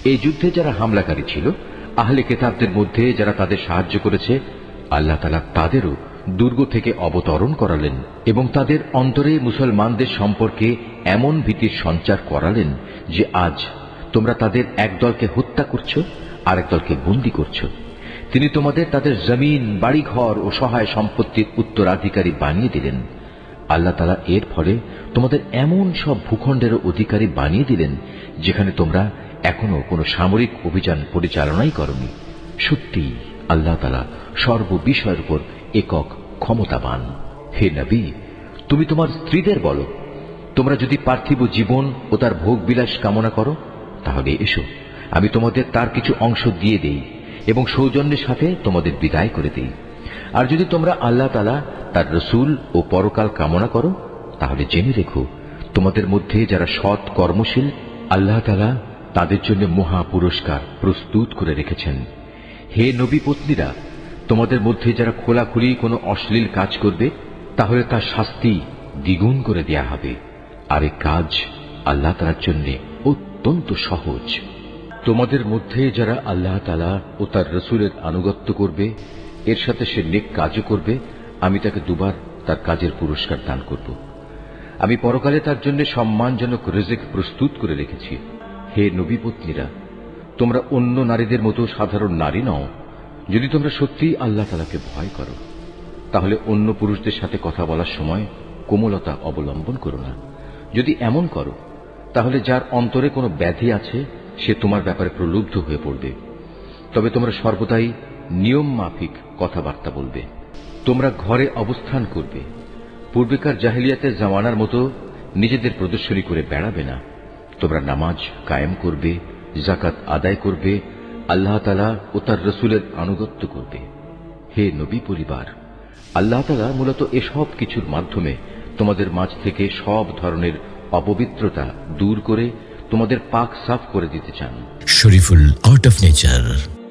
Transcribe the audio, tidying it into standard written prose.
এই যুদ্ধে যারা হামলাকারী ছিল, আহলে কিতাবদের মধ্যে যারা তাদের সাহায্য করেছে, আল্লাহ তাআলা তাদেরও দুর্গ থেকে অবতরণ করালেন এবং তাদের অন্তরে মুসলমানদের সম্পর্কে এমন ভীতির সঞ্চার করালেন যে আজ তোমরা তাদের এক দলকে হত্যা করছো, আরেক দলকে বন্দী করছো। তিনি তোমাদের তাদের জমিন, বাড়িঘর ও সহায় সম্পত্তির উত্তরাধিকারী বানিয়ে দিলেন। আল্লাহ তাআলা এর ফলে তোমাদের এমন সব ভূখণ্ডের অধিকারী বানিয়ে দিলেন যেখানে তোমরা এখনো কোনো সামরিক অভিযান পরিচালনাই করনি। সত্যি আল্লাহ তাআলা সর্ববিষয়ের উপর একক ক্ষমতাবান। হে নবী, তুমি তোমার স্ত্রীদের বলো, তোমরা যদি পার্থিব জীবন ও তার ভোগ বিলাস কামনা করো, তাহলে এসো, আমি তোমাদের তার কিছু অংশ দিয়ে দেই এবং সৌজন্যের সাথে তোমাদের বিদায় করে দেই। আর যদি তোমরা আল্লাহ তাআলা, তার রসুল ও পরকাল কামনা করো, তাহলে জেনে রেখো, তোমাদের মধ্যে যারা সৎ কর্মশীল, আল্লাহ তাআলা তাদের জন্য মহা পুরস্কার প্রস্তুত করে রেখেছেন। হে নবী পত্নীরা, তোমাদের মধ্যে যারা খোলাখুলি কোনো অশ্লীল কাজ করবে, তাহলে তার শাস্তি দ্বিগুণ করে দেয়া হবে। আর এই কাজ আল্লাহ তাআলার জন্য অত্যন্ত সহজ। তোমাদের মধ্যে যারা আল্লাহ তাআলা ও তার রসুলের আনুগত্য করবে, এর সাথে সে নেক কাজও করবে, আমি তাকে দুবার তার কাজের পুরস্কার দান করব। আমি পরকালে তার জন্য সম্মানজনক রিজিক প্রস্তুত করে রেখেছি। হে নবী পত্নীরা, তোমরা অন্য নারীদের মতো সাধারণ নারী নও। যদি তোমরা সত্যিই আল্লাহ তাআলাকে ভয় করো, তাহলে অন্য পুরুষদের সাথে কথা বলার সময় কোমলতা অবলম্বন করো না। যদি এমন করো, তাহলে যার অন্তরে কোনো ব্যাধি আছে সে তোমার ব্যাপারে প্রলুব্ধ হয়ে পড়বে। তবে তোমরা সর্বদাই নিয়ম মাফিক কথাবার্তা বলবে। তোমরা ঘরে অবস্থান করবে। পূর্বেকার জাহেলিয়াতের জামানার মতো নিজেদের প্রদর্শনী করে বেড়াবে না। তোমরা নামাজ কায়েম করবে, যাকাত আদায় করবে, আল্লাহ তাআলা ও তার রসুলের আনুগত্য করবে। হে নবী পরিবার, আল্লাহ তাআলা মূলত এসব কিছুর মাধ্যমে তোমাদের মাঝ থেকে সব ধরনের অপবিত্রতা দূর করে তোমাদের পাক সাফ করে দিতে চান। Shariful art of nature.